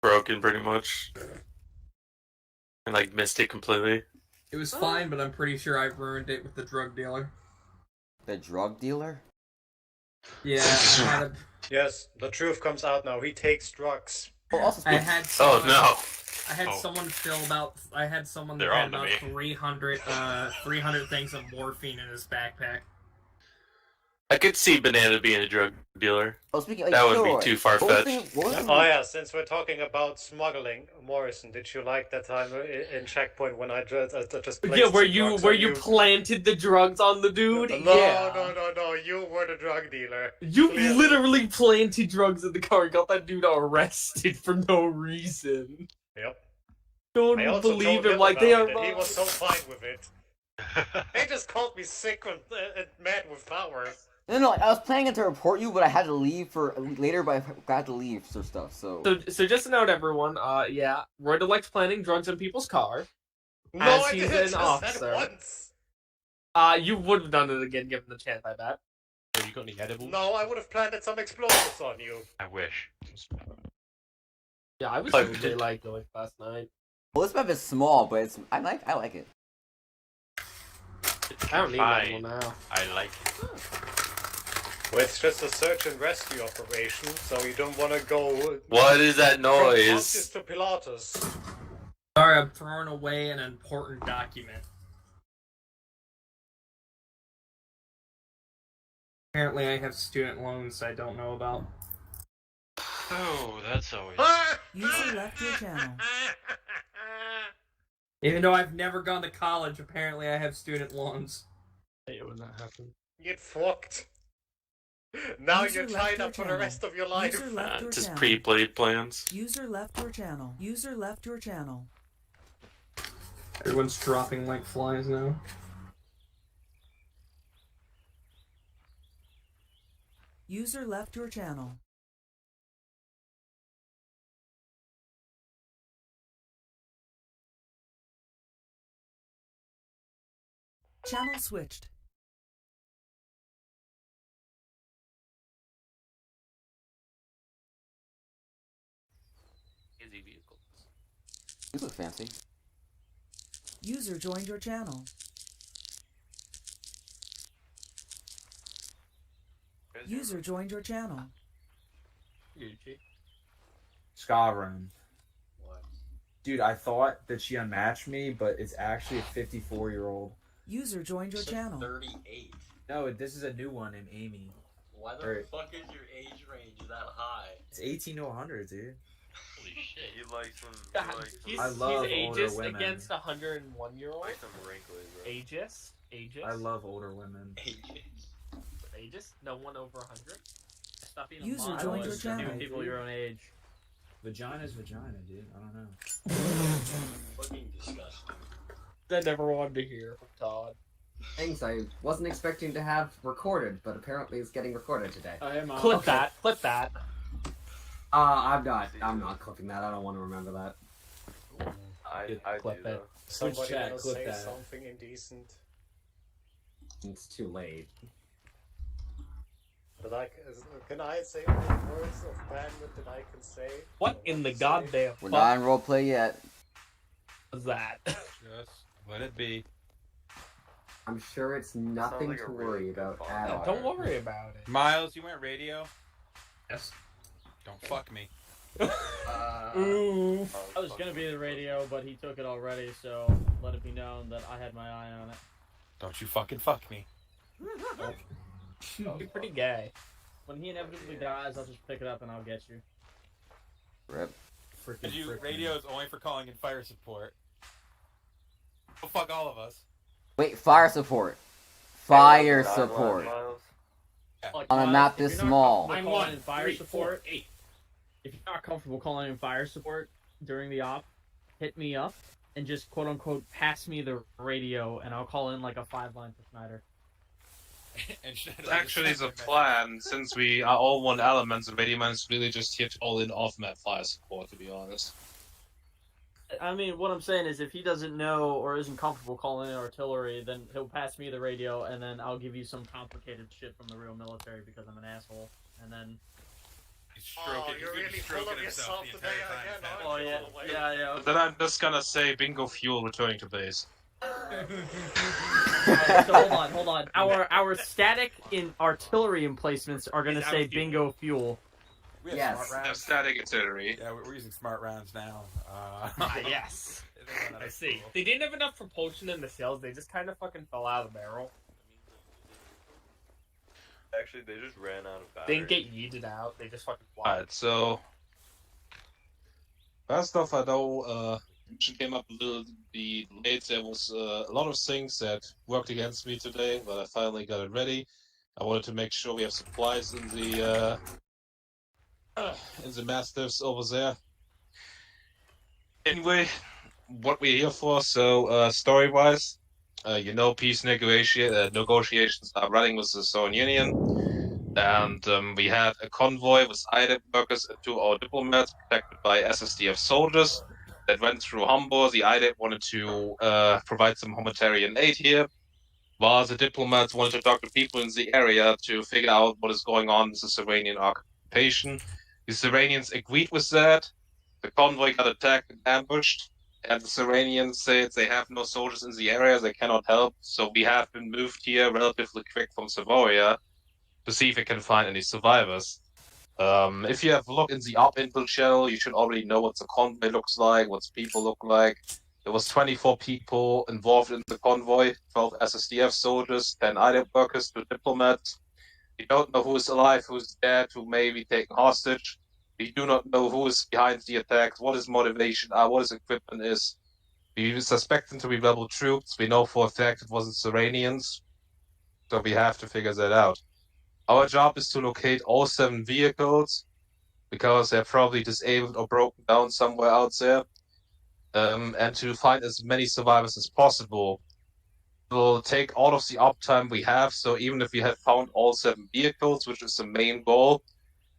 broken pretty much. And like missed it completely. It was fine, but I'm pretty sure I ruined it with the drug dealer. The drug dealer? Yeah, I had a... Yes, the truth comes out now. He takes drugs. Well, also I had someone, Oh no! I had someone fill about. I had someone that They're had on to about me. 300 things of morphine in his backpack. I could see Banana being a drug dealer. Oh, speaking, like, That Kilroy, would be too far-fetched. Oh yeah, since we're talking about smuggling, Morrison, did you like that time in Checkpoint when I just placed Yeah, where some drugs you on planted the drugs on the dude? No, Yeah. no, you were the drug dealer. You Clearly. literally planted drugs in the car and got that dude arrested for no reason. Yep. Don't I also believe told him him like they are. about it, and he was so fine with it. They just called me sick and mad with powers. No, I was planning to report you, but I had to leave for later, but I got to leave for stuff, so... So just to note, everyone, yeah, Royda likes planting drugs in people's car. No, As I he's didn't an just officer. said once. You would have done it again given the chance, I bet. Have you got any edibles? No, I would have planted some explosives on you. I wish. Yeah, I was Like- doing daylight going last night. Well, this map is small, but it's I like it. I don't need Fine. one now. I like it. Well, it's just a search and rescue operation, so you don't want to go... What is that From Pontius noise? to Pilatus. Sorry, I'm throwing away an important document. Apparently, I have student loans I don't know about. Oh, that's always. User left your channel. Even though I've never gone to college, apparently I have student loans. I hate it when that happens. Get fucked. Now User you're left tied your up for the channel. rest of your life. User left your Just channel. pre-played plans. User left your channel. User left your channel. Everyone's dropping like flies now. User left your channel. Channel switched. Easy vehicles. You look fancy. User joined your channel. User joined your channel. Skyrim. Dude, I thought that she unmatched me, but it's actually a 54-year-old. User joined your channel. 38. No, this is a new one named Amy. Why the Right. fuck is your age range that high? It's 18 to 100, dude. Holy shit. He likes some. He's, I love he's older ageist women. against 101-year-old. some wrinkly, bro. Ageist? Ageist? I love older women. Ageist? No one over 100? Stop being a User model joined and your giving channel. people your own age. Vagina's vagina, dude. I don't know. Fucking disgusting. I never wanted to hear from Todd. Things I wasn't expecting to have recorded, but apparently it's getting recorded today. Clip Okay. that. Clip that. I'm not clipping that. I don't want to remember that. I Clip do, it. though. Somebody chat, else clip say that. something indecent. It's too late. But can I say all the words of bandwidth that I can say? What in the goddamn We're fuck not in roleplay yet. was that? Just let it be. I'm sure it's nothing like a to really worry good about call. at all. Don't worry about it. Miles, you went radio? Yes. Don't fuck me. Ooh. I was gonna be the radio, but he took it already, so let it be known that I had my eye on it. Don't you fucking fuck me. You're pretty gay. When he inevitably dies, I'll just pick it up and I'll get you. Rip. Because radio is only for calling in fire support. Well, fuck all of us. Wait, fire support. Fire God, support. Miles. Like, On a Miles, map if you're this not small. comfortable calling in fire 3, support. 4, 8. If you're not comfortable calling in fire support during the op, hit me up and just quote unquote pass me the radio, and I'll call in like a 5-line for Snyder. And Actually, as a plan, since we are all one element, the radio man is really just here to all in off-map fire support, to be honest. I mean, what I'm saying is if he doesn't know or isn't comfortable calling in artillery, then he'll pass me the radio, and then I'll give you some complicated shit from the real military because I'm an asshole. And then Oh, you're really full of yourself today again, Yeah. Then I'm just gonna say bingo fuel returning to base. Alright, so hold on. Our static in artillery emplacements are gonna say bingo fuel. We have Yes. smart rounds. Static artillery. Yeah, we're using smart rounds now. Yes. They're not I as see. cool. They didn't have enough propulsion in the shells. They just kind of fucking fell out of the barrel. Actually, they just ran out of They battery. didn't get yeeted out. They just fucking flew. Alright, so first off, I know mission came up a little bit late. There was a lot of things that worked against me today, but I finally got it ready. I wanted to make sure we have supplies in the mastiffs over there. Anyway, what we're here for. So story-wise, peace negotiations are running with the Soviet Union. And we had a convoy with IDEP workers and 2 our diplomats protected by SSDF soldiers that went through Hamburg. The IDEP wanted to provide some humanitarian aid here, while the diplomats wanted to talk to people in the area to figure out what is going on with the Iranian occupation. The Iranians agreed with that. The convoy got attacked and ambushed, and the Iranians said they have no soldiers in the area, they cannot help, so we have been moved here relatively quick from Savoia to see if we can find any survivors. If you have a look in the up intel channel, you should already know what the convoy looks like, what the people look like. There was 24 people involved in the convoy, 12 SSDF soldiers, 10 IDEP workers, 2 diplomats. We don't know who is alive, who is dead, who may be taken hostage. We do not know who is behind the attacks, what his motivation are, what his equipment is. We suspect them to be rebel troops. We know for a fact it wasn't Iranians, so we have to figure that out. Our job is to locate all 7 vehicles, because they're probably disabled or broken down somewhere out there, and to find as many survivors as possible. We'll take all of the uptime we have, so even if we have found all 7 vehicles, which is the main goal,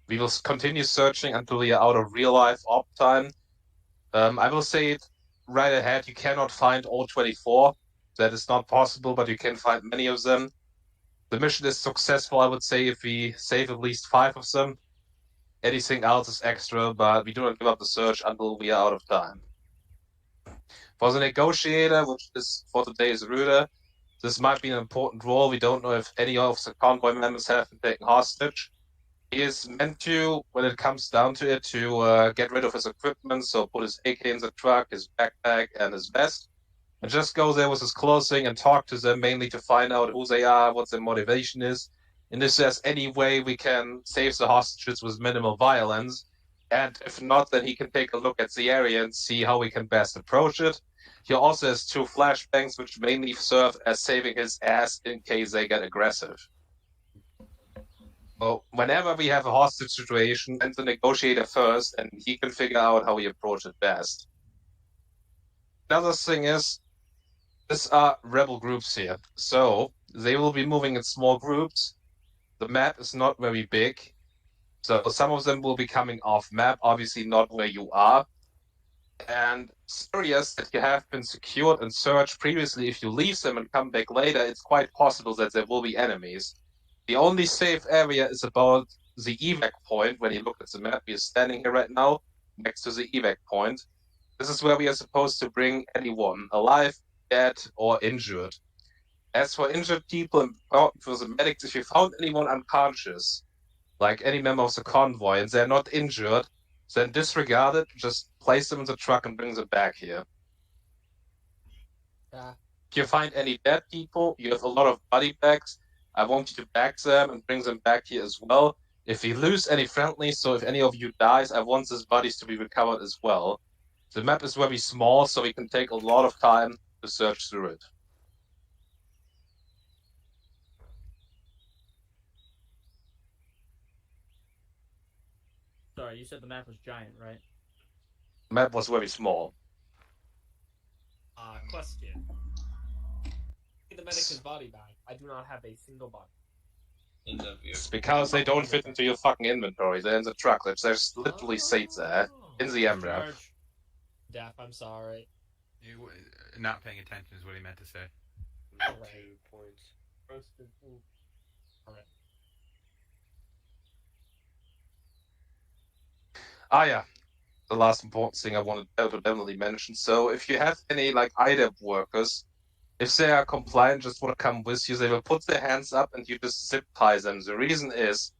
we will continue searching until we are out of real-life uptime. I will say it right ahead, you cannot find all 24. That is not possible, but you can find many of them. The mission is successful, I would say, if we save at least 5 of them. Anything else is extra, but we do not give up the search until we are out of time. For the negotiator, which is for today's Ruder, this might be an important role. We don't know if any of the convoy members have been taken hostage. He is meant to, when it comes down to it, to get rid of his equipment, so put his AK in the truck, his backpack, and his vest, and just go there with his clothing and talk to them, mainly to find out who they are, what their motivation is, and if there's any way we can save the hostages with minimal violence. And if not, then he can take a look at the area and see how we can best approach it. He also has 2 flashbangs, which mainly serve as saving his ass in case they get aggressive. Well, whenever we have a hostage situation, send the negotiator first, and he can figure out how we approach it best. Another thing is, these are rebel groups here, so they will be moving in small groups. The map is not very big, so some of them will be coming off map, obviously not where you are. And areas that you have been secured and searched previously, if you leave them and come back later, it's quite possible that there will be enemies. The only safe area is about the evac point. When you look at the map, we are standing here right now, next to the evac point. This is where we are supposed to bring anyone, alive, dead, or injured. As for injured people, for the medics, if you found anyone unconscious, like any member of the convoy, and they're not injured, then disregard it, just place them in the truck and bring them back here. If you find any dead people, you have a lot of body bags, I want you to bag them and bring them back here as well. If we lose any friendlies, so if any of you dies, I want these bodies to be recovered as well. The map is very small, so we can take a lot of time to search through it. Sorry, you said the map was giant, right? The map was very small. Question. The medic's body bag. I do not have a single body. It's because they don't fit into your fucking inventory. They're in the truck. There's literally seats there in the MRAP. Dap, I'm sorry. You not paying attention is what he meant to say. 2 points. Roasted. Alright. Ah, yeah. the last important thing I wanted to definitely mention. So if you have any like IDEP workers, if they are compliant, just want to come with you, they will put their hands up and you just zip tie them. The reason is,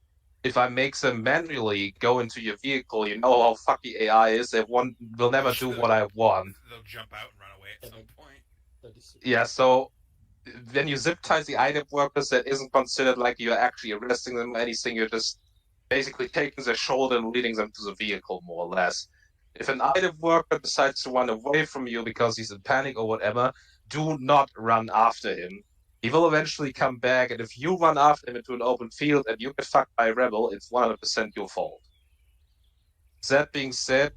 if I make them manually go into your vehicle, you know how fucky AI is. They will never do what I want. They'll jump out and run away at some point. Yeah, so when you zip tie the IDEP workers, that isn't considered like you're actually arresting them or anything. You're just basically taking their shoulder and leading them to the vehicle, more or less. If an IDEP worker decides to run away from you because he's in panic or whatever, do not run after him. He will eventually come back, and if you run after him into an open field and you get fucked by a rebel, it's 100% your fault. That being said,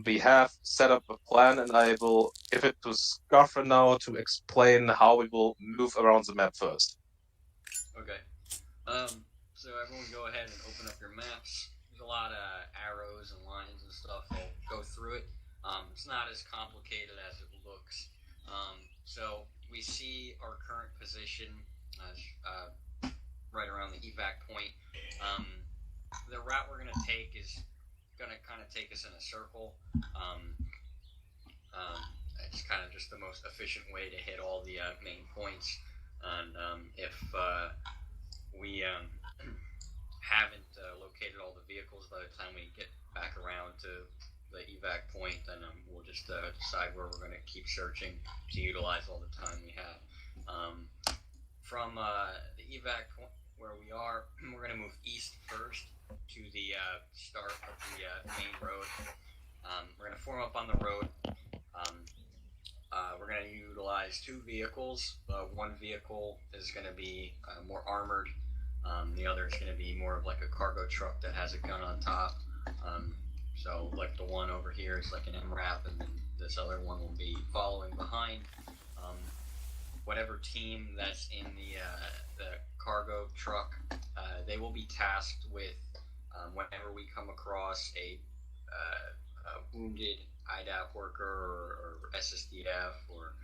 we have set up a plan, and I will give it to Scarfer now to explain how we will move around the map first. Okay. So everyone go ahead and open up your maps. There's a lot of arrows and lines and stuff. I'll go through it. It's not as complicated as it looks. So we see our current position right around the evac point. The route we're going to take is going to kind of take us in a circle. It's kind of just the most efficient way to hit all the main points. And if we haven't located all the vehicles by the time we get back around to the evac point, then we'll just decide where we're going to keep searching to utilize all the time we have. From the evac point where we are, we're going to move east first to the start of the main road. We're going to form up on the road. We're going to utilize two vehicles. One vehicle is going to be more armored. The other is going to be more of like a cargo truck that has a gun on top. So like the one over here is like an MRAP, and then this other one will be following behind. Whatever team that's in the cargo truck, they will be tasked with whenever we come across a wounded IDAP worker or SSDF or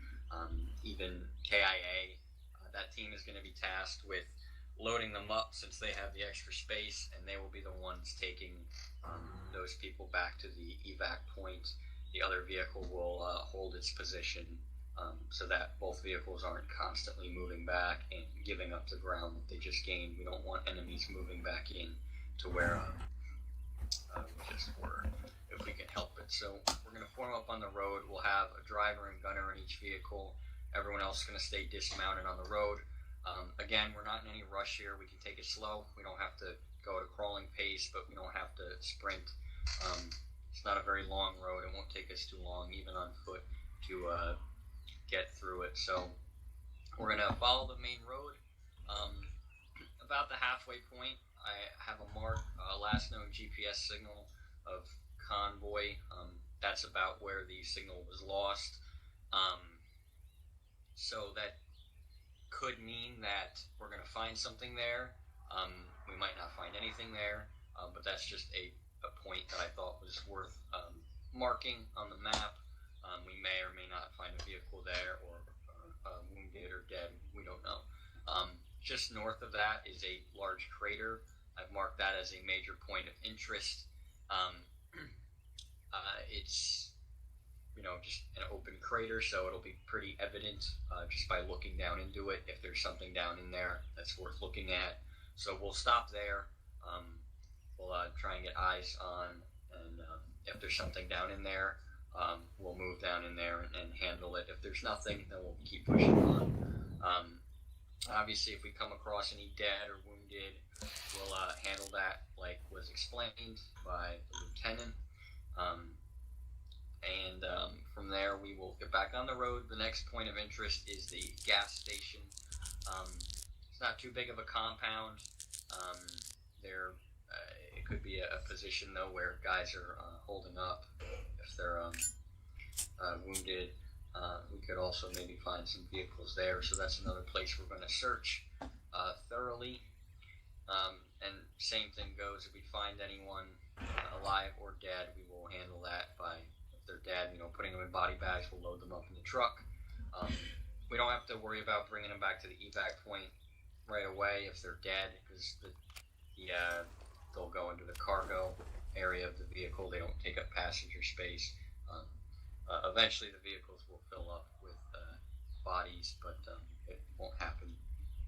even KIA, that team is going to be tasked with loading them up since they have the extra space, and they will be the ones taking those people back to the evac point. The other vehicle will hold its position so that both vehicles aren't constantly moving back and giving up the ground that they just gained. We don't want enemies moving back in to where we just were, if we can help it. So we're going to form up on the road. We'll have a driver and gunner in each vehicle. Everyone else is going to stay dismounted on the road. Again, we're not in any rush here. We can take it slow. We don't have to go at a crawling pace, but we don't have to sprint. It's not a very long road. It won't take us too long, even on foot, to get through it. So we're going to follow the main road. About the halfway point, I have a last known GPS signal of convoy. That's about where the signal was lost. So that could mean that we're going to find something there. We might not find anything there, but that's just a point that I thought was worth marking on the map. We may or may not find a vehicle there, or wounded or dead. We don't know. Just north of that is a large crater. I've marked that as a major point of interest. It's just an open crater, so it'll be pretty evident just by looking down into it if there's something down in there that's worth looking at. So we'll stop there. We'll try and get eyes on, and if there's something down in there, we'll move down in there and handle it. If there's nothing, then we'll keep pushing on. Obviously, if we come across any dead or wounded, we'll handle that like was explained by the lieutenant. And from there, we will get back on the road. The next point of interest is the gas station. It's not too big of a compound. It could be a position, though, where guys are holding up if they're wounded. We could also maybe find some vehicles there, so that's another place we're going to search thoroughly. And same thing goes, if we find anyone alive or dead, we will handle that by, if they're dead, putting them in body bags. We'll load them up in the truck. We don't have to worry about bringing them back to the evac point right away if they're dead, because they'll go into the cargo. area of the vehicle. They don't take up passenger space. Eventually, the vehicles will fill up with bodies, but it won't happen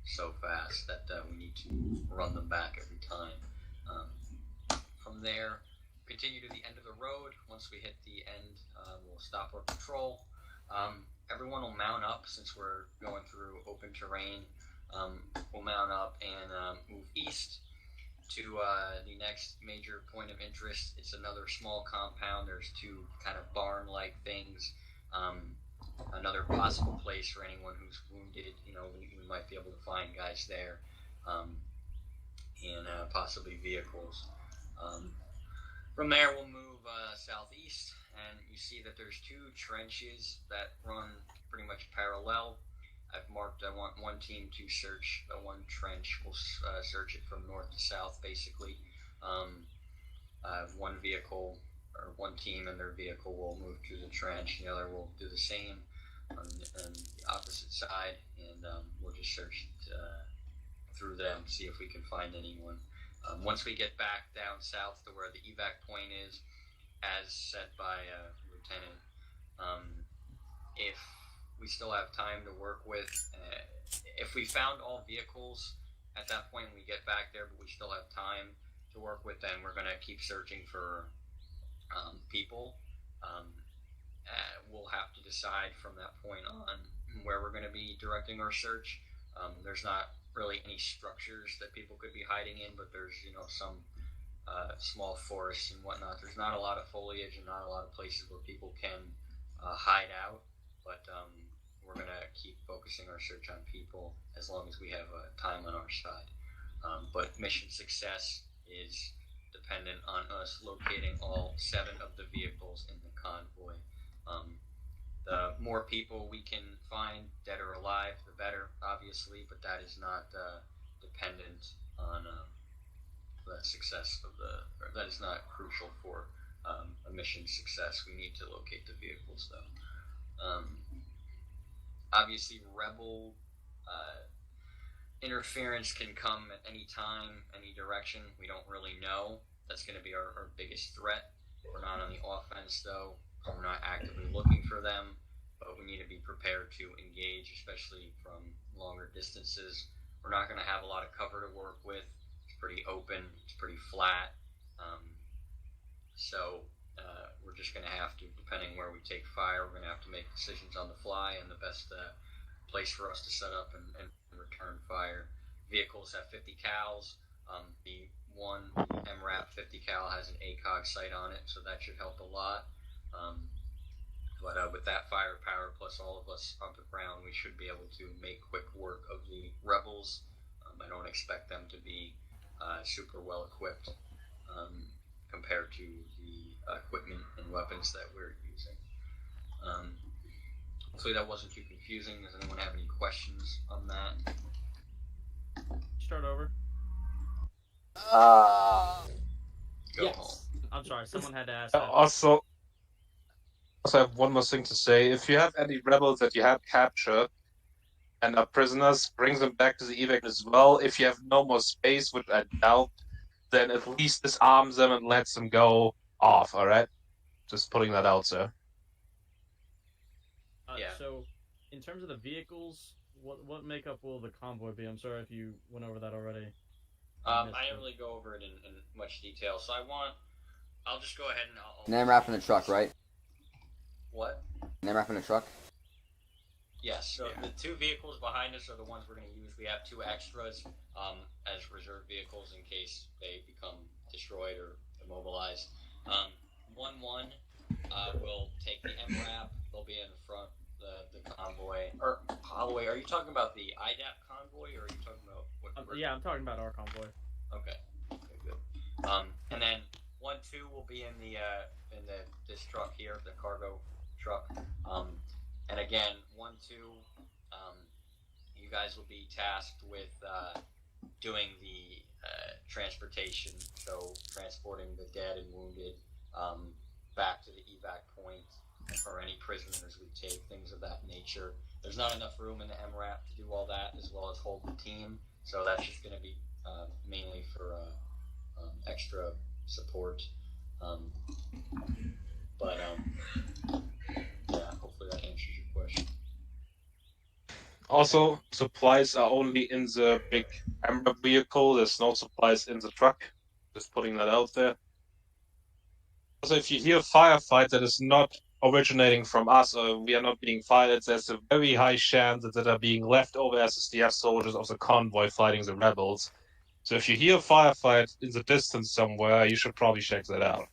so fast that we need to run them back every time. From there, continue to the end of the road. Once we hit the end, we'll stop our patrol. Everyone will mount up since we're going through open terrain. We'll mount up and move east to the next major point of interest. It's another small compound. There's two kind of barn-like things. Another possible place for anyone who's wounded. You know, we might be able to find guys there, and possibly vehicles. From there, we'll move southeast, and you see that there's two trenches that run pretty much parallel. I've marked, I want one team to search one trench. We'll search it from north to south, basically. One vehicle, or one team and their vehicle will move through the trench, and the other will do the same on the opposite side, and we'll just search through them, see if we can find anyone. Once we get back down south to where the evac point is, as said by Lieutenant, if we still have time to work with, if we found all vehicles at that point when we get back there, but we still have time to work with, then we're going to keep searching for people. We'll have to decide from that point on where we're going to be directing our search. There's not really any structures that people could be hiding in, but there's, you know, some small forests and whatnot. There's not a lot of foliage and not a lot of places where people can hide out, but we're going to keep focusing our search on people as long as we have time on our side. But mission success is dependent on us locating all 7 of the vehicles in the convoy. The more people we can find, dead or alive, the better, obviously, but that is not dependent on the success of or that is not crucial for a mission success. We need to locate the vehicles, though. Obviously, rebel interference can come at any time, any direction. We don't really know. That's going to be our biggest threat. We're not on the offense, though. We're not actively looking for them, but we need to be prepared to engage, especially from longer distances. We're not going to have a lot of cover to work with. It's pretty open. It's pretty flat. So we're just going to have to, depending where we take fire, we're going to have to make decisions on the fly, and the best place for us to set up and return fire. Vehicles have 50 cals. The one MRAP 50 cal has an ACOG sight on it, so that should help a lot. But with that firepower plus all of us on the ground, we should be able to make quick work of the rebels. I don't expect them to be super well equipped compared to the equipment and weapons that we're using. Hopefully that wasn't too confusing. Does anyone have any questions on that? Start over. Go home. I'm sorry, someone had to ask that. Also, I have one more thing to say. If you have any rebels that you have captured and are prisoners, bring them back to the evac as well. If you have no more space, which I doubt, then at least disarm them and let them go off, alright? Just putting that out there. So, in terms of the vehicles, what makeup will the convoy be? I'm sorry if you went over that already. I didn't really go over it in much detail, so I'll just go ahead and I'll... Name wrap in the truck, right? What? Name wrap in the truck? Yes, so the 2 vehicles behind us are the ones we're going to use. We have 2 extras as reserve vehicles in case they become destroyed or immobilized. 1-1 will take the MRAP. They'll be in front the convoy. Or, Holloway, are you talking about the IDAP convoy, or are you talking about what? Yeah, I'm talking about our convoy. Okay, good. And then 1-2 will be in this truck here, the cargo truck. And again, 1-2, you guys will be tasked with doing the transportation, so transporting the dead and wounded back to the evac point, or any prisoners we take, things of that nature. There's not enough room in the MRAP to do all that, as well as hold the team, so that's just going to be mainly for extra support. Yeah, hopefully that answers your question. Also, supplies are only in the big amber vehicle. There's no supplies in the truck. Just putting that out there. Also, if you hear a firefight that is not originating from us or we are not being fired, there's a very high chance that are being leftover SSDF soldiers of the convoy fighting the rebels. So if you hear a firefight in the distance somewhere, you should probably check that out.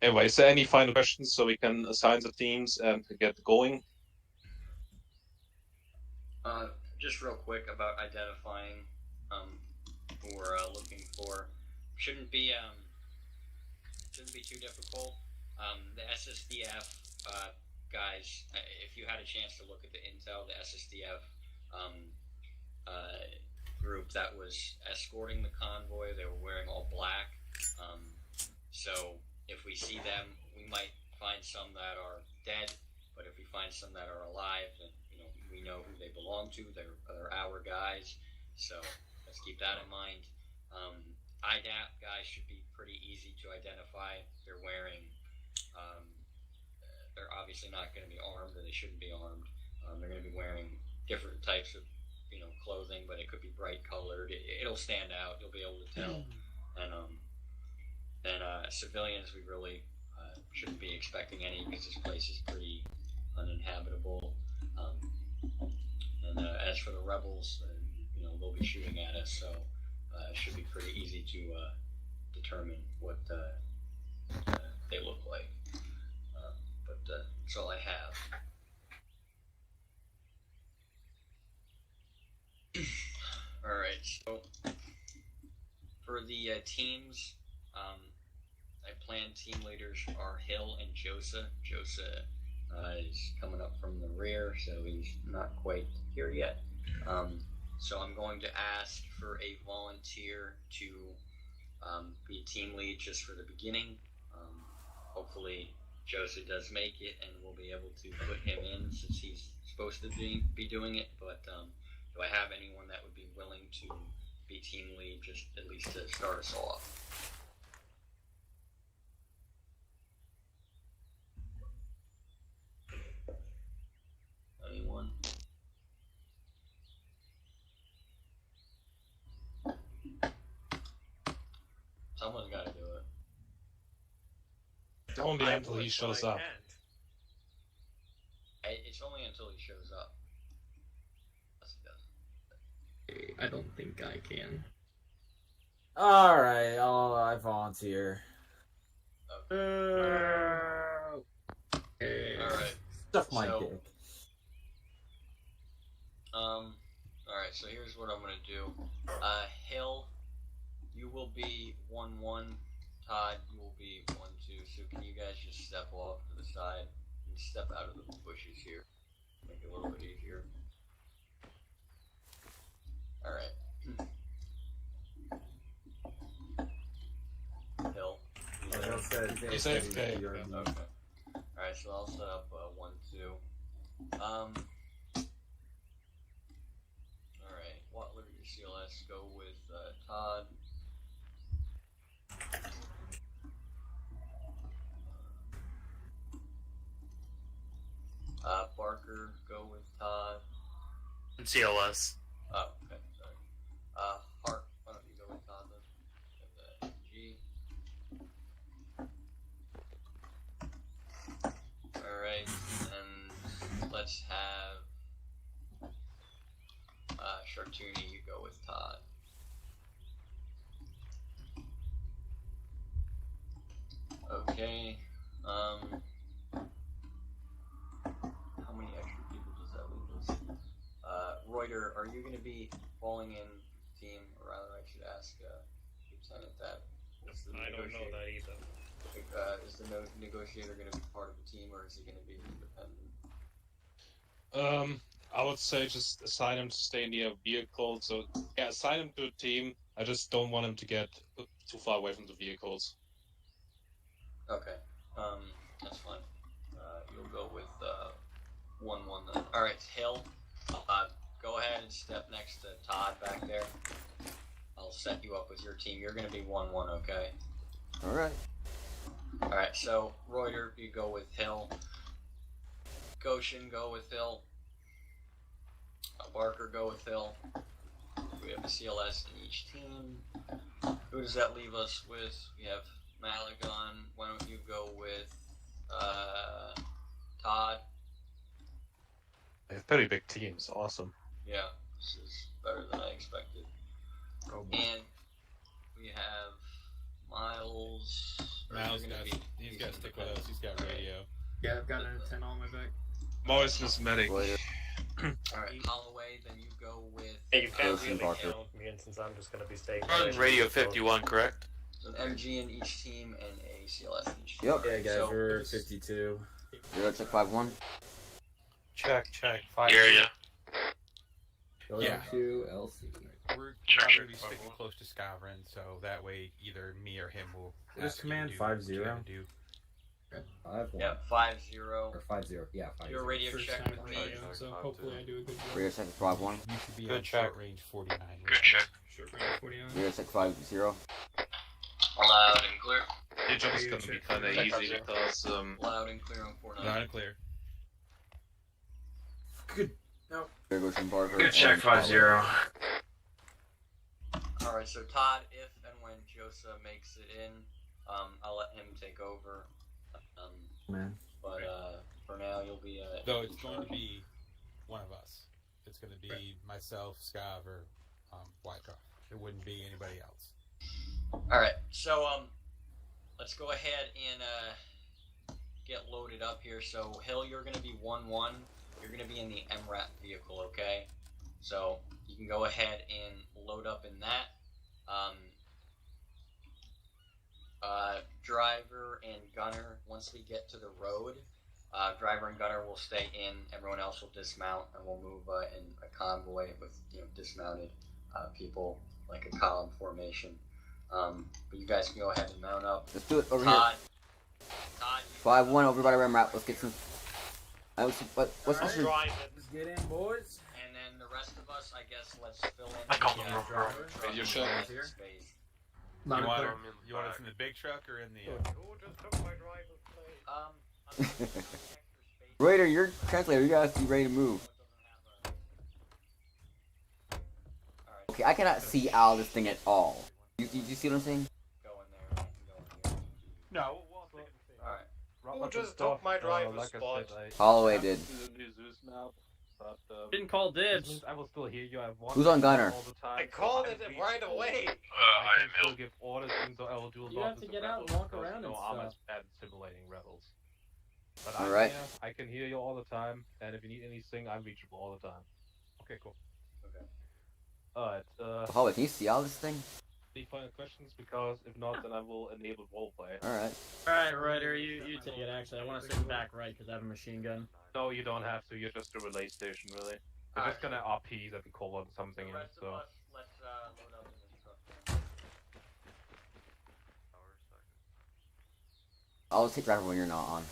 Anyway, is there any final questions so we can assign the teams and get going? Just real quick about identifying who we're looking for. Shouldn't be too difficult. The SSDF guys, if you had a chance to look at the intel, the SSDF group that was escorting the convoy, they were wearing all black. So if we see them, we might find some that are dead, but if we find some that are alive, then we know who they belong to. They're our guys, so let's keep that in mind. IDAP guys should be pretty easy to identify. They're wearing, they're obviously not going to be armed, or they shouldn't be armed. They're going to be wearing different types of clothing, but it could be bright colored. It'll stand out. You'll be able to tell. And civilians, we really shouldn't be expecting any, because this place is pretty uninhabitable. And as for the rebels, they'll be shooting at us, so it should be pretty easy to determine what they look like. But that's all I have. All right, so for the teams, I plan team leaders are Hill and Josa. Josa is coming up from the rear, so he's not quite here yet. So I'm going to ask for a volunteer to be a team lead just for the beginning. Hopefully Josa does make it, and we'll be able to put him in since he's supposed to be doing it. But do I have anyone that would be willing to be team lead, just at least to start us off? Anyone? Someone's got to do it. Only until he shows up. It's only until he shows up. Unless he doesn't. I don't think I can. Alright, I volunteer. Okay. Alright. Suck my dick. Alright, so here's what I'm gonna do. Hill, you will be 1-1. Todd, you will be 1-2. So can you guys just step off to the side and step out of the bushes here? Make it a little bit easier. Alright. Hill. He's AFK. Okay. Alright, so I'll set up 1-2. Alright, what Liberty CLS go with Todd. Barker, go with Todd. And CLS. Oh, okay, sorry. Hart, why don't you go with Todd then? G. Alright, and let's have Chartouni, you go with Todd. Okay, how many extra people does that leave us? Reuter, are you going to be falling in team, or rather I should ask Lieutenant that. I don't know that either. Is the negotiator going to be part of the team, or is he going to be independent? I would say just assign him to stay near a vehicle. So yeah, assign him to a team. I just don't want him to get too far away from the vehicles. Okay, that's fine. You'll go with 1-1 then. Alright, Hill, go ahead and step next to Todd back there. I'll I'll set you up with your team. You're gonna be 1-1, okay? All right. All right. So Reuter, you go with Hill. Goshen, go with Hill. Barker, go with Hill. We have a CLS in each team. Who does that leave us with? We have Malagon. Why don't you go with Todd? A very big teams, awesome. Yeah, this is better than I expected. And we have Miles. Miles he's got to stick with us. He's got radio. Yeah, I've got an antenna on my back. Morrison is medic. Alright, Holloway, then you go with... Hey, you can't Goshen, really Barker. count me in since I'm just gonna be staying. On radio 51, correct? an MG in each team and a CLS in each team. Yep. Yeah, guys, So- we're 52. 0 check 5-1. Check. 5. Yeah. Yeah. to LC. We're Sure, probably sure. be sticking close to Skyrim, so that way either me or him will. What is ask you to command do 5-0? what you gotta do. 5-1. Yeah, 5-0. Or 5-0. Yeah, 5-0. Do a radio First check time with me. radio, so hopefully I do a good job. Radio check 5-1. You should be Good on check. short range 49. Good check. Short range 49. Radio check 5-0. Loud and clear. Your job is gonna be kind of easy because Loud and clear on 49. Loud and clear. Good. There goes from Barker. Good check 5-0. Alright, so Todd, if and when Josa makes it in, I'll let him take over. Man. But for now, you'll be Though it's going to be one of us. It's going to be myself, Scav, or Wyckoff. It wouldn't be anybody else. Alright, so let's go ahead and get loaded up here. So Hill, you're gonna be 1-1. You're gonna be in the MRAP vehicle, okay? So you can go ahead and load up in that. Driver and gunner, once we get to the road, driver and gunner will stay in, everyone else will dismount, and we'll move in a convoy with dismounted people, like a column formation. But you guys can go ahead and mount up. Let's do it over Todd, here. 5-1 over by the ram wrap. Let's get some. What's I'm driving. Let's get in, boys. and then the rest of us, I guess, let's fill in. I call the, them driver, Radio truck, check. and space. You Loud and want, clear. you want us in the big truck or in the... Who just took my driver's place? I'm gonna put extra space. Raider, you're translator. You guys be ready to move. Alright, Okay, I cannot see out of this thing at all. You see what I'm saying? go in there. I can go in here. No, we'll stick in the Alright. Who just took my driver's spot? Holloway did. Didn't call dibs. I will still hear you. I have one Who's on gunner? all the time, I so called I'm it right reachable. away. I I can am still Hill. give orders, even though I will do a You lot have of to the get out and rebels, walk because, around you know, and I'm as stuff. bad at simulating rebels. But All I'm right. here, I can hear you all the time, and if you need anything, I'm reachable all the time. Okay, cool. Okay. Alright, Holloway, can you see out of this thing? any final questions? Because if not, then I will enable roleplay. Alright. Alright, Ryder, you take it actually. I want to sit back right because I have a machine gun. No, you don't have to. You're just a relay station, really. We're just gonna RP that we call something The in, rest so. of us, let's load up in this truck. I'll take driver when you're not on.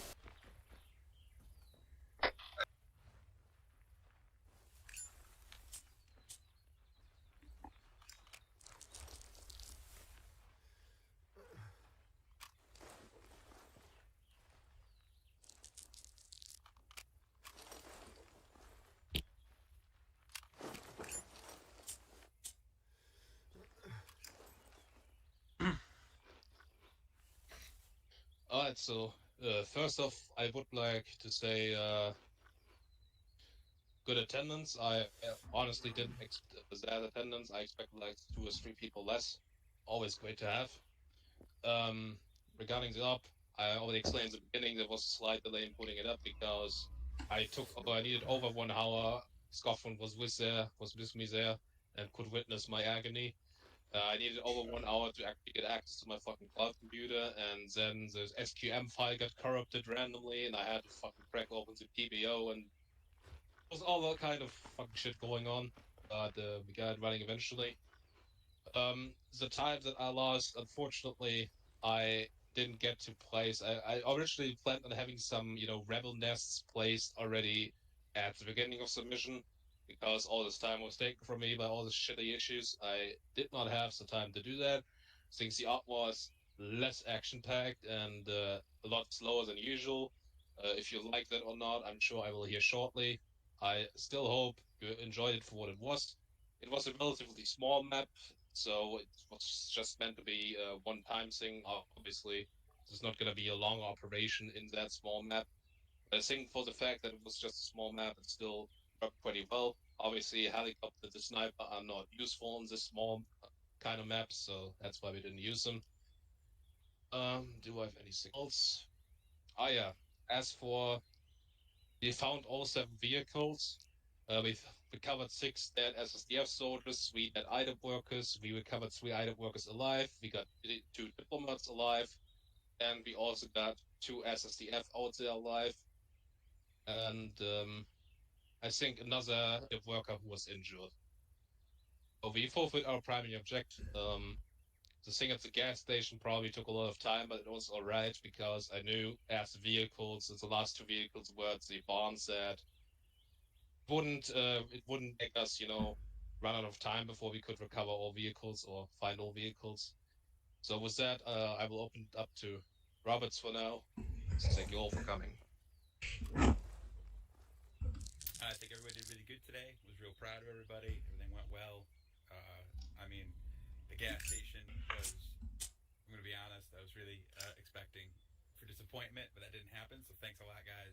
Alright, so first off, I would like to say good attendance. I honestly didn't expect bad attendance. I expected like 2 or 3 people less. Always great to have. Regarding the up, I already explained at the beginning there was a slight delay in putting it up because I needed over 1 hour. Scoffront was with me there and could witness my agony. I needed over 1 hour to actually get access to my fucking cloud computer, and then the SQM file got corrupted randomly, and I had to fucking crack open the PBO, and it was all that kind of fucking shit going on. But we got it running eventually. The time that I lost, unfortunately, I didn't get to place. I originally planned on having some, rebel nests placed already at the beginning of the mission, because all this time was taken from me by all the shitty issues. I did not have the time to do that, since the art was less action-packed and a lot slower than usual. If you like that or not, I'm sure I will hear shortly. I still hope you enjoyed it for what it was. It was a relatively small map, so it was just meant to be a one-time thing. Obviously, there's not going to be a long operation in that small map. But I think for the fact that it was just a small map, it still worked pretty well. Obviously, helicopter, the sniper are not useful in this small kind of maps, so that's why we didn't use them. Do I have anything else? Oh yeah, as for, we found all 7 vehicles. We've recovered 6 dead SSDF soldiers, 3 dead IDOP workers. We recovered 3 IDOP workers alive. We got 2 diplomats alive. And we also got 2 SSDF out there alive. And I think another IDOP worker who was injured. So we fulfilled our primary objective. The thing at the gas station probably took a lot of time, but it was alright because I knew as the vehicles, as the last 2 vehicles were at the bonds that it wouldn't take us, run out of time before we could recover all vehicles or find all vehicles. So with that, I will open it up to Roberts for now. So thank you all for coming. I think everybody did really good today. Was real proud of everybody. Everything went well. I mean, the gas station was, I'm going to be honest, I was really expecting for disappointment, but that didn't happen. So thanks a lot, guys.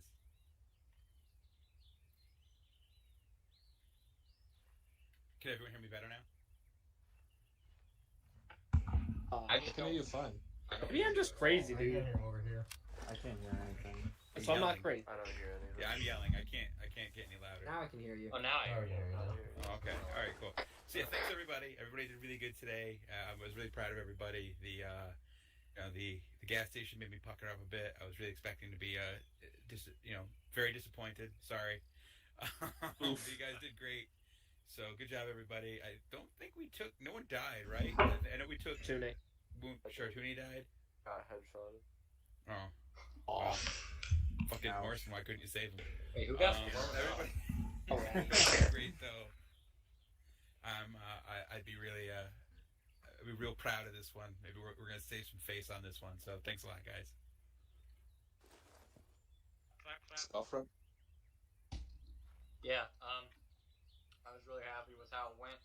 Can everyone hear me better now? I can hear you fine. Maybe I'm just crazy, I dude. can't hear him over here. I can't hear anything. So I'm not crazy. I don't hear anything. Yeah, I'm yelling. I can't get any louder. Now I can hear you. Oh, now I hear you. Oh, okay. All right. Cool. So yeah, thanks everybody. Everybody did really good today. I was really proud of everybody. The gas station made me pucker up a bit. I was really expecting to be very disappointed. Sorry. You guys did great. So good job, everybody. I don't think no one died, right? I know we took Tune. Sure, Toonie died. Got headshotted. Oh. Wow. Fucking Morrison, why couldn't you save him? Wait, who got everybody? Great though. I'd be really I'd be real proud of this one. Maybe we're gonna save some face on this one. So thanks a lot, guys. Alfred? Yeah, I was really happy with how it went.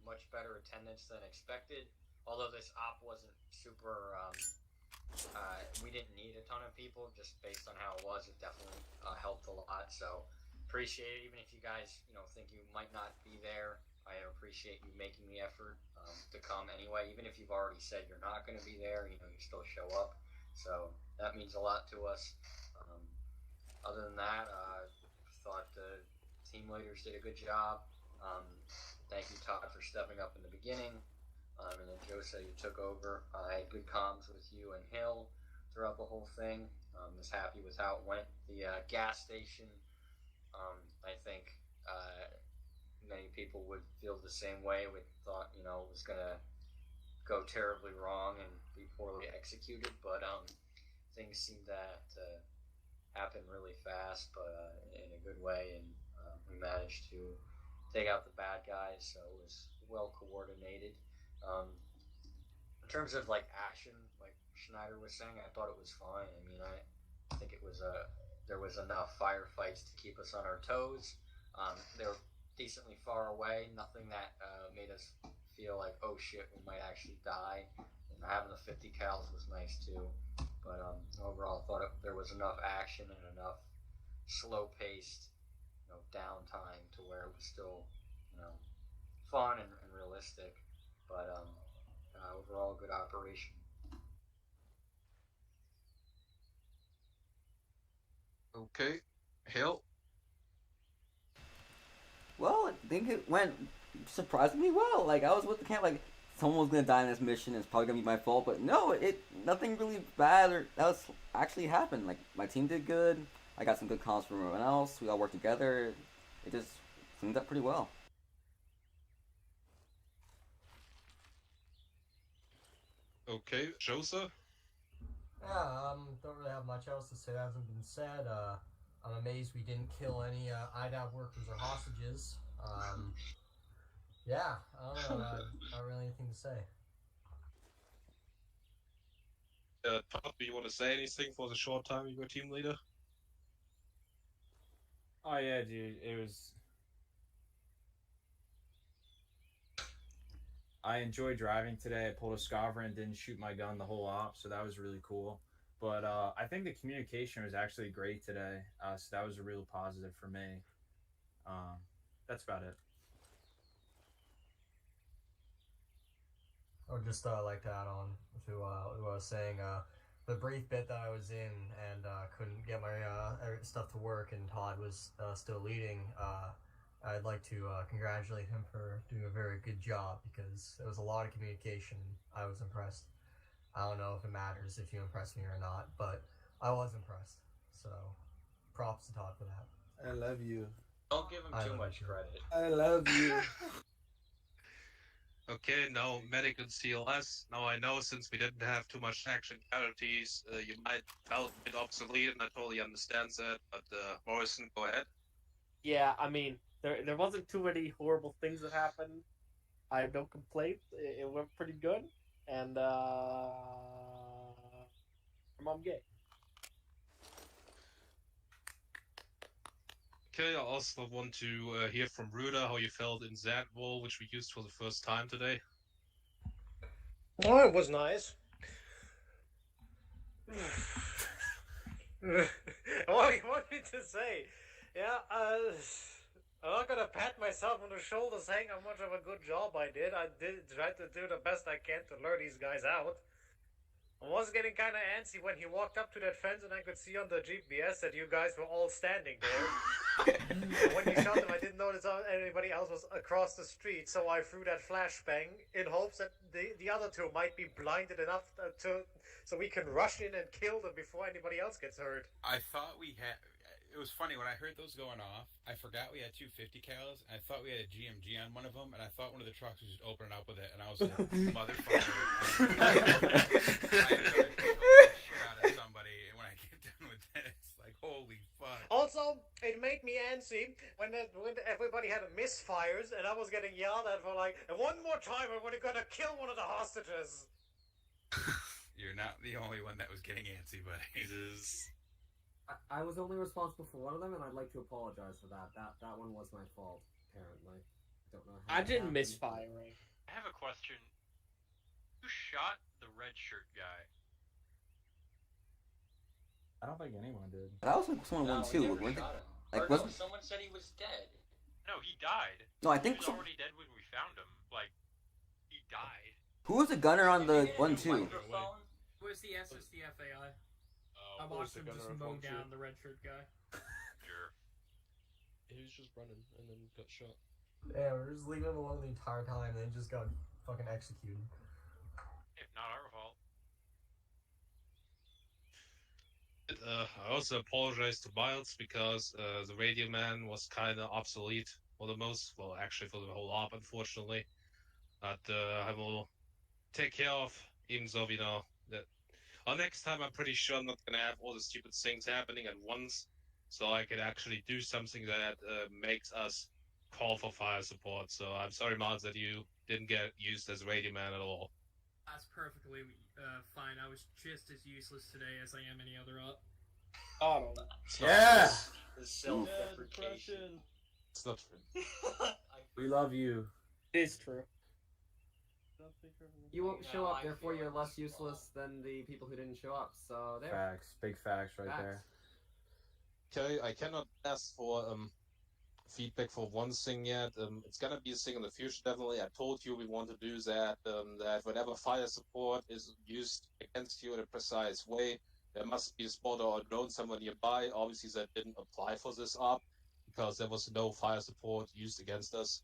Much better attendance than expected. Although this op wasn't super, we didn't need a ton of people, just based on how it was. It definitely helped a lot. So appreciate it. Even if you guys, think you might not be there, I appreciate you making the effort to come anyway. Even if you've already said you're not going to be there, you still show up. So that means a lot to us. Other than that, I thought the team leaders did a good job. Thank you, Todd, for stepping up in the beginning. And then Josa, you took over. I had good comms with you and Hill throughout the whole thing. Was happy with how it went. The gas station, I think many people would feel the same way. We thought, it was going to go terribly wrong and be poorly executed, but things seemed to happen really fast, but in a good way, and we managed to take out the bad guys, so it was well coordinated. In terms of action, like Schneider was saying, I thought it was fine. I mean, I think it was there was enough firefights to keep us on our toes. They were decently far away, nothing that made us feel like, oh shit, we might actually die. And having the 50 cals was nice too. But overall, I thought there was enough action and enough slow-paced, downtime to where it was still, fun and realistic. But overall, good operation. Okay. Hill? Well, I think it went surprisingly well. I was with the camp, someone was gonna die in this mission. It's probably gonna be my fault, but no, nothing really bad or that was actually happened. My team did good. I got some good comms from everyone else. We all worked together. It just cleaned up pretty well. Okay, Josa? Yeah, don't really have much else to say that hasn't been said. I'm amazed we didn't kill any IDAB workers or hostages. Yeah, I don't know. Not really anything to say. Todd, do you want to say anything for the short time you were team leader? Oh yeah, dude, it was. I enjoyed driving today. I pulled a scavver and didn't shoot my gun the whole op, so that was really cool. But I think the communication was actually great today, so that was a real positive for me. That's about it. I would just like to add on to what I was saying. The brief bit that I was in and couldn't get my stuff to work, and Todd was still leading. I'd like to congratulate him for doing a very good job, because there was a lot of communication. I was impressed. I don't know if it matters if you impress me or not, but I was impressed. So, props to Todd for that. I love you. Don't give him too much credit. I love you. Okay, now medical CLS. Now I know since we didn't have too much action casualties, you might felt a bit obsolete, and I totally understand that. But Morrison, go ahead. Yeah, I mean, there wasn't too many horrible things that happened. I have no complaints. It went pretty good, and I'm gay. Okay, I also want to hear from Ruda how you felt in that wall, which we used for the first time today. Oh, it was nice. What do you want me to say? Yeah, I'm not gonna pat myself on the shoulder saying how much of a good job I did. I did try to do the best I can to lure these guys out. I was getting kind of antsy when he walked up to that fence, and I could see on the GPS that you guys were all standing there. When he shot them, I didn't notice anybody else was across the street, so I threw that flashbang in hopes that the other two might be blinded enough so we can rush in and kill them before anybody else gets hurt. I thought we had. It was funny when I heard those going off. I forgot we had 250 cals. I thought we had a GMG on one of them, and I thought one of the trucks was just opening up with it. And I was like, "Motherfucker!" I shit out of somebody, and when I get done with this, like, holy fuck! Also, it made me antsy when everybody had misfires, and I was getting yelled at for like, "And one more time, and we're gonna kill one of the hostages." You're not the only one that was getting antsy, buddy. It is. I was only responsible for one of them, and I'd like to apologize for that. That one was my fault, apparently. I don't know how I didn't happened. miss firing. I have a question. Who shot the red shirt guy? I don't think anyone did. That was like someone won too. Like, no, someone said he was dead. No, he died. No, I think he was already dead when we found him. Like, he died. Who was the gunner on the 1-2? It was the SSDF AI. I watched him just mow down the red shirt guy. Sure. He was just running and then got shot. Yeah, we were just leaving him alone the entire time, and then he just got fucking executed. If not our fault. I also apologize to Miles because the radio man was kind of obsolete for the most, well, actually for the whole op, unfortunately. But I will take care of, even though, you know, that next time I'm pretty sure I'm not going to have all the stupid things happening at once, so I can actually do something that makes us call for fire support. So I'm sorry, Miles, that you didn't get used as a radio man at all. That's perfectly fine. I was just as useless today as I am any other up. Oh, Yeah! The self-deprecation. It's not true. We love you. it is true. You won't show up, therefore you're less useless than the people who didn't show up. So there. Facts. Big facts right there. Okay, I cannot ask for feedback for one thing yet. It's gonna be a thing in the future, definitely. I told you we want to do that. That whenever fire support is used against you in a precise way, there must be a spotter or a drone somewhere nearby. Obviously, that didn't apply for this op because there was no fire support used against us,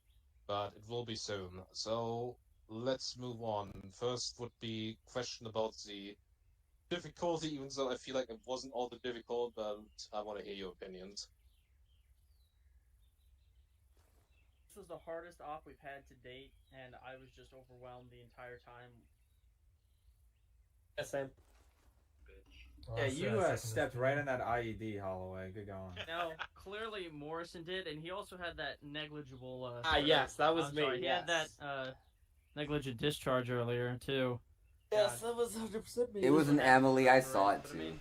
but it will be soon. So let's move on. First would be question about the difficulty, even though I feel like it wasn't all that difficult, but I want to hear your opinions. This was the hardest op we've had to date, and I was just overwhelmed the entire time. Same. Yeah, Honestly, you I second this stepped opinion. right in that IED, Holloway. Good going. No, clearly Morrison did, and he also had that negligible. yes, that was I'm me. Sorry, he had that yes. negligent discharge earlier too. Yes, that was 100% me. It was an Emily. I saw it But too. I mean,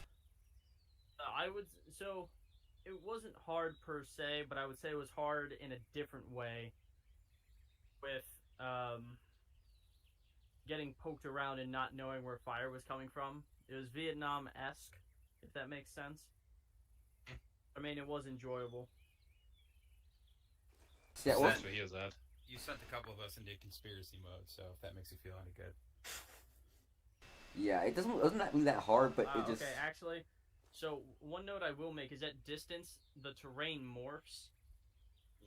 I would so it wasn't hard per se, but I would say it was hard in a different way. With getting poked around and not knowing where fire was coming from. It was Vietnam-esque, if that makes sense. I mean, it was enjoyable. Yeah, well, That's what he is at. You sent a couple of us into conspiracy mode, so if that makes you feel any good. yeah, it wasn't that really that hard, but it just. Okay, actually, so one note I will make is at distance, the terrain morphs.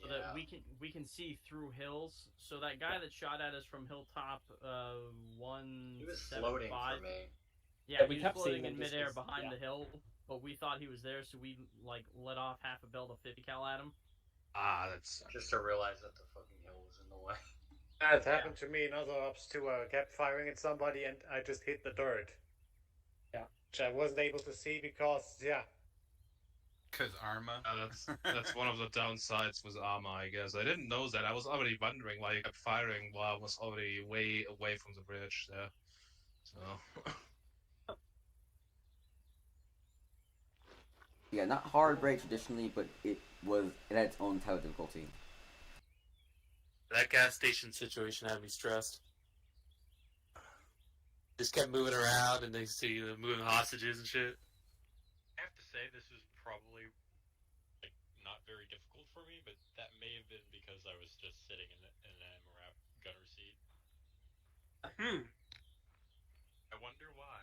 So that we can see through hills. So that guy that shot at us from hilltop 175. He was floating for me. Yeah, we he was kept floating seeing in him midair just- behind yeah. the hill, but we thought he was there, so we let off half a belt of 50 cal at him. Ah, that's Just to realize that the fucking hill was in the way. That happened to me in other ops too. I kept firing at somebody and I just hit the dirt. Yeah. Which I wasn't able to see because, yeah. Cause Arma. that's one of the downsides with Arma, I guess. I didn't know that. I was already wondering why you kept firing while I was already way away from the bridge there. So Yeah, not hard break traditionally, but it had its own type of difficulty. That gas station situation had me stressed. Just kept moving around, and they see moving hostages and shit. I have to say this was probably like not very difficult for me, but that may have been because I was just sitting in an MRAP gunner seat. I wonder why.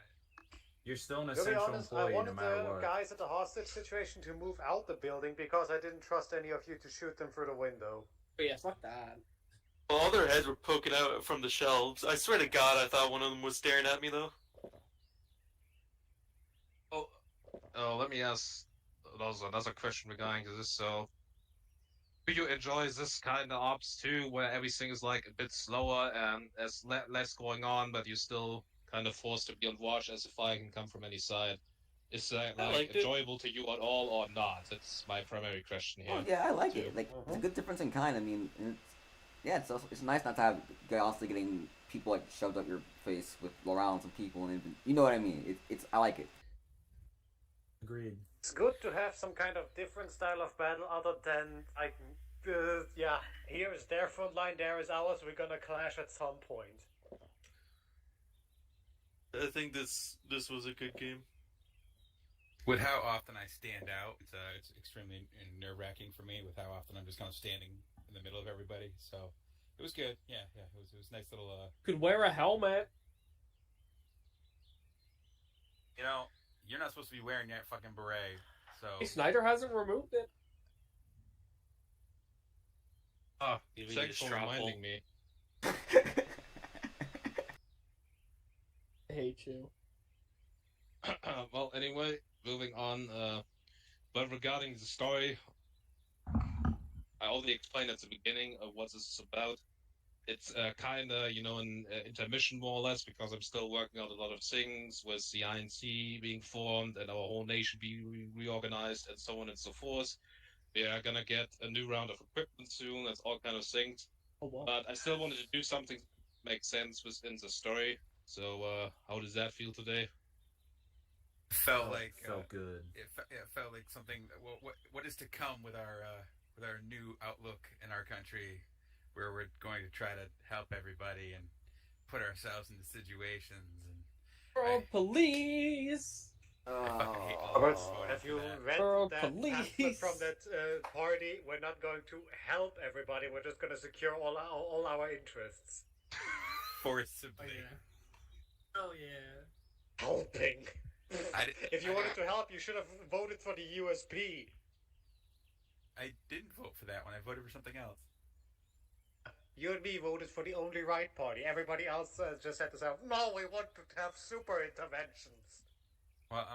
You're still an To be essential honest, I employee no wanted matter the what. guys at the hostage situation to move out the building because I didn't trust any of you to shoot them through the window. But yeah, fuck that. Well, all their heads were poking out from the shelves. I swear to God, I thought one of them was staring at me, though. let me ask also another question regarding this. So, do you enjoy this kind of ops too, where everything is like a bit slower and there's less going on, but you're still kind of forced to be on watch as the fire can come from any side? Is that like enjoyable to you at all or not? That's my primary question here. Oh, yeah, I like it. Like it's a good difference in kind. I mean, it's nice not to have honestly getting people like shoved up your face with rounds of people, and you know what I mean. I like it. Agreed. It's good to have some kind of different style of battle other than like, here is their front line, there is ours. We're gonna clash at some point. I think this was a good game. With how often I stand out, it's extremely nerve-wracking for me with how often I'm just kind of standing in the middle of everybody. So it was good. Yeah, it was a nice little. Could wear a helmet. You know, you're not supposed to be wearing that fucking beret. So Hey, Snyder hasn't removed it. Ah, Giving thanks you a for strap reminding me. I hate you. Well, anyway, moving on. But regarding the story, I already explained at the beginning of what this is about. It's kind of, an intermission more or less, because I'm still working on a lot of things with the INC being formed and our whole nation being reorganized and so on and so forth. We are gonna get a new round of equipment soon. That's all kind of things. Oh, wow. But I still wanted to do something that makes sense within the story. So, how does that feel today? felt good. It felt like something. What is to come with our new outlook in our country, where we're going to try to help everybody and put ourselves into situations and. World police. I fucking hate all But of us voting have for you that. read World that police. pamphlet from that party? We're not going to help everybody. We're just going to secure all our interests. Forcibly. Oh yeah. Helping. If you I- wanted to help, you should have voted for the USP. I didn't vote for that one. I voted for something else. You and me voted for the only right party. Everybody else just had to say, "No, we want to have super interventions." Well,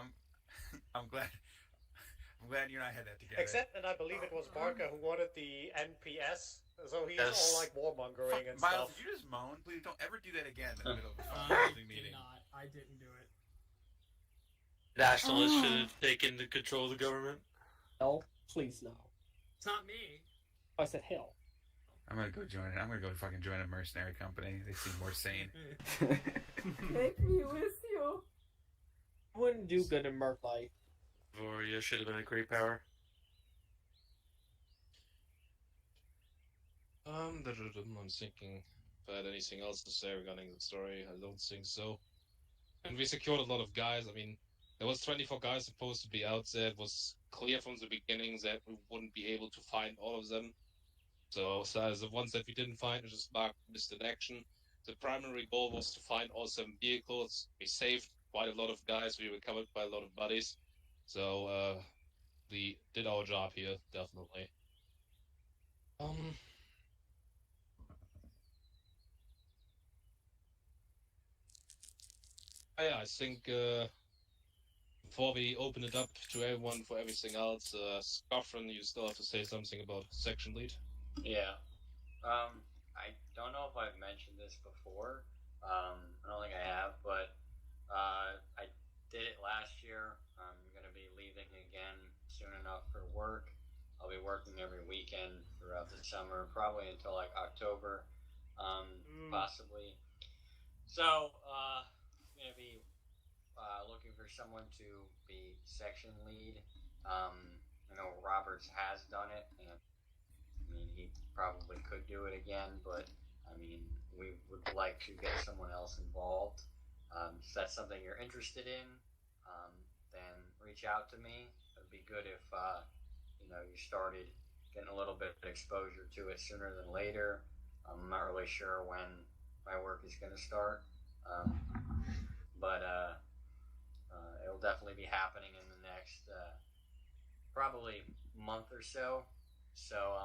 I'm glad you and I had that together. Except, and I believe it was Barker who wanted the NPS, so he's Yes. all like warmongering and Miles, stuff. did you just moan? Please don't ever do that again in the middle of a I fucking did meeting. not. I didn't do it. Nationalists should have taken control of the government. Hell, please no. It's not me. I said hell. I'm gonna go join it. I'm gonna go fucking join a mercenary company. They seem more sane. Take me with you. Wouldn't do good in Merc life. Voria should have been a great power. I'm thinking if I had anything else to say regarding the story. I don't think so. And we secured a lot of guys. I mean, there was 24 guys supposed to be out there. It was clear from the beginning that we wouldn't be able to find all of them. So the ones that we didn't find were just marked missed in action. The primary goal was to find all 7 vehicles. We saved quite a lot of guys. We recovered quite a lot of bodies. So we did our job here, definitely. Yeah, I think before we open it up to everyone for everything else, Scoffrin, you still have to say something about section lead. Yeah. I don't know if I've mentioned this before. I don't think I have, but I did it last year. I'm going to be leaving again soon enough for work. I'll be working every weekend throughout the summer, probably until like October, possibly. So, I'm going to be looking for someone to be section lead. I know Roberts has done it, and I mean, he probably could do it again, but I mean, we would like to get someone else involved. If that's something you're interested in, then reach out to me. It'd be good if you started getting a little bit of exposure to it sooner than later. I'm not really sure when my work is going to start, but it'll definitely be happening in the next probably month or so. So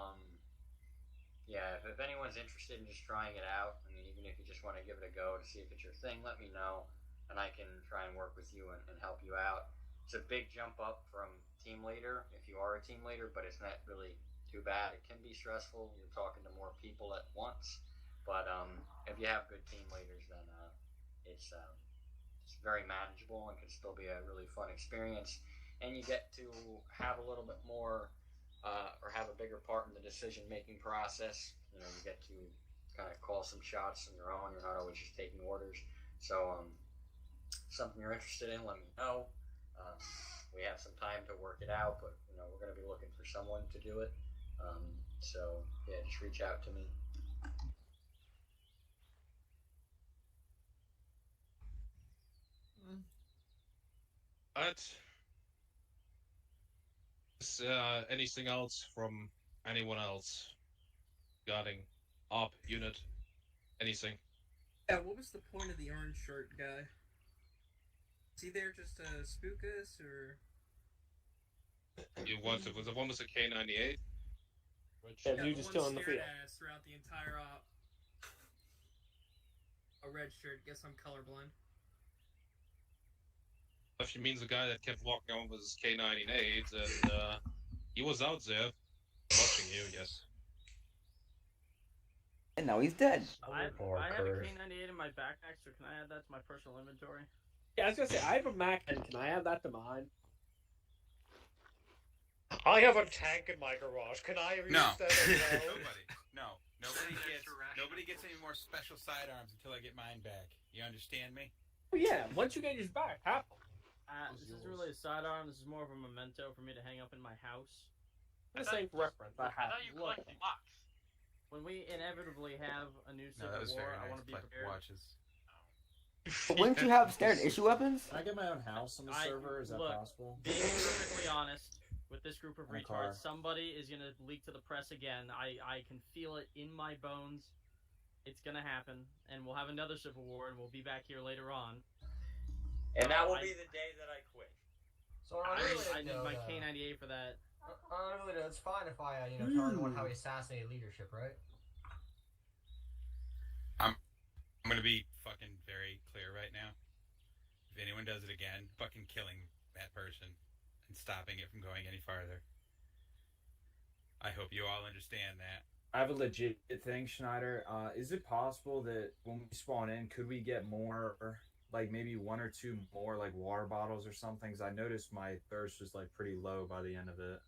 yeah, if anyone's interested in just trying it out, I mean, even if you just want to give it a go to see if it's your thing, let me know, and I can try and work with you and help you out. It's a big jump up from team leader if you are a team leader, but it's not really too bad. It can be stressful. You're talking to more people at once, but if you have good team leaders, then it's very manageable and can still be a really fun experience, and you get to have a little bit more or have a bigger part in the decision-making process. You get to kind of call some shots on your own. You're not always just taking orders. So, something you're interested in, let me know. We have some time to work it out, but we're going to be looking for someone to do it. So, yeah, just reach out to me. Alright. Is anything else from anyone else regarding op unit? Anything? Yeah, what was the point of the orange shirt guy? Is he there just to spook us, or? You want it? Was the one with the K98? Yeah, you just killing the field. Ass throughout the entire op. A red shirt. Guess I'm colorblind. If you mean the guy that kept walking on with his K98, and he was out there watching you, yes. And now he's dead. I have a K98 in my backpack, so can I add that to my personal inventory? Yeah, I was gonna say, I have a Mac, and can I add that to mine? I have a tank in my garage. Can I use that as well? Nobody gets any more special sidearms until I get mine back. You understand me? Well, yeah, once you get yours back, have them. This isn't really a sidearm. This is more of a memento for me to hang up in my house. The same reference. I have. you collect blocks. When we inevitably have a new civil war, I want to be prepared. Watches. But wouldn't you have standard issue weapons? Can I get my own house on the server? Is that possible? Being perfectly honest, with this group of And a car. retards, somebody is gonna leak to the press again. I can feel it in my bones. It's gonna happen, and we'll have another civil war, and we'll be back here later on. And that will be the day that I quit. So I need my K98 for that. Really, it's fine if I, tell everyone how he assassinated leadership, right? I'm gonna be fucking very clear right now. If anyone does it again, fucking killing that person and stopping it from going any farther. I hope you all understand that. I have a legit thing, Schneider. Is it possible that when we spawn in, could we get more like maybe 1 or 2 more like water bottles or something. 'Cause I noticed my thirst was like pretty low by the end of it.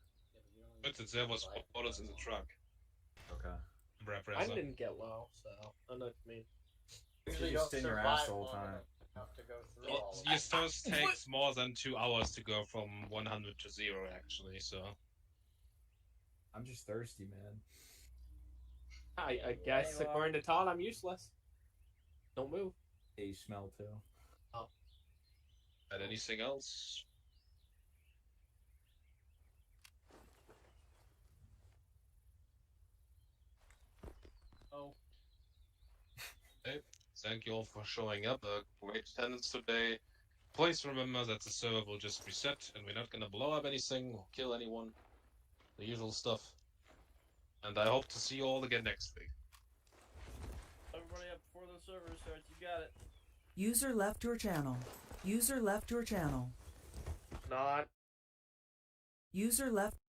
But there was bottles in the truck. Okay. I didn't get low, so I know what you mean. You just sit in your ass the whole time. Your thirst takes more than 2 hours to go from 100 to 0, actually. So I'm just thirsty, man. I guess according to Todd, I'm useless. Don't move. Yeah, you smell too. Oh. And anything else? Oh. Okay. Thank you all for showing up. Great attendance today. Please remember that the server will just reset, and we're not gonna blow up anything or kill anyone. The usual stuff. And I hope to see you all again next week. Everybody up before the server starts. You got it. User left your channel. User left your channel. Not. User left